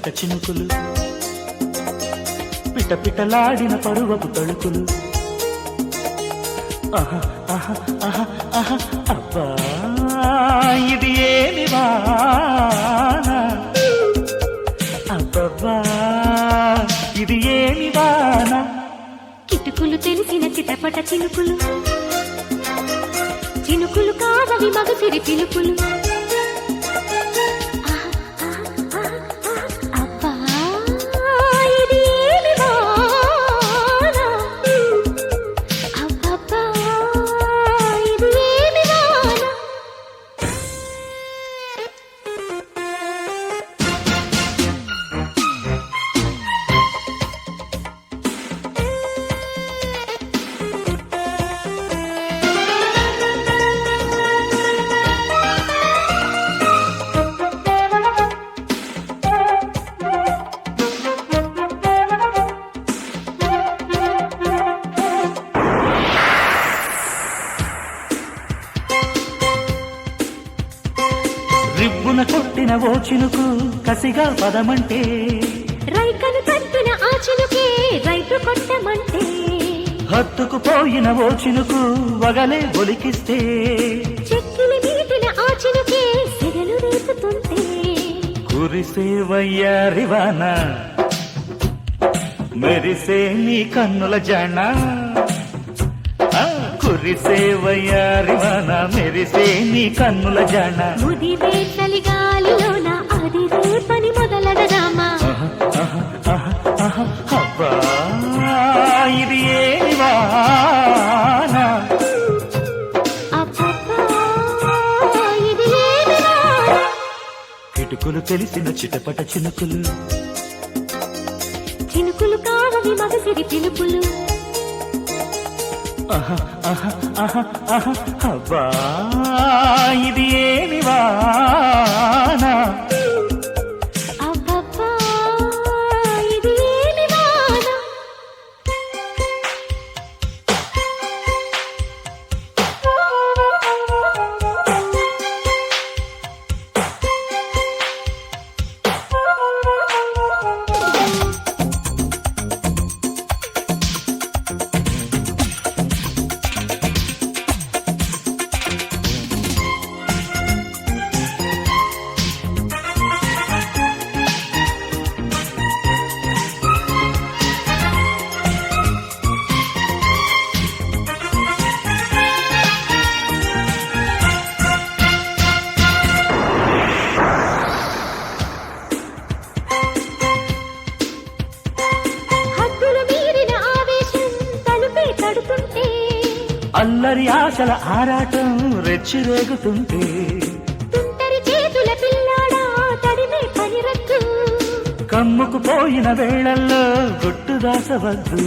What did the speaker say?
చిటపట చినుకులు, పిట పిటలాడిన పరువపు తళుకులు. ఆహా ఆహా ఆహా ఆహా అబ్బా ఇది ఏమి వాన, అబ్బబ్బా ఇది ఏమి వాన. కిటుకులు తెలిసిన చిటపట చినుకులు, చినుకులు కాదవి మగసిరి పిలుపులు. అబ్బా ఇది ఏమి వాన, అబ్బబ్బా ఇది ఏమి వాన. రిబ్బున కొట్టిన ఓ చినుకు కసిగా పదమంటే, రైకను తట్టిన ఆ చినుకే రైతు కొట్టమంటే, హత్తుకుపోయిన ఓ చినుకు వగలే ఒలికిస్తే, చెక్కిలి మీటిన ఆ చినుకే సెగలు రేపుతుంటే, కురిసే వయ్యారివాన మెరిసే నీ కన్నుల జాణ. కురిసే వయ్యారివాన మెరిసే నీ కన్నుల జాణ. ముదిరే చలిగాలిలోన అది రేపని మొదలడదామా. అబ్బా ఇది ఏమి వాన, అబ్బబ్బా ఇది ఏమి వాన. కిటుకులు తెలిసిన చిటపట చినుకులు, చినుకులు కావవి మగసిరి పిలుపులు. అబ్బా ఇది ఏమి వాన, అబ్బబ్బా ఇది ఏమి వాన. అల్లరి ఆశల ఆరాటం రెచ్చిరేగుతుంటే, తుంటరి చేతుల పిల్లాడా తడిమే పనిరద్దు, కమ్ముకుపోయిన వేళల్లో గుట్టు దాసవద్దు.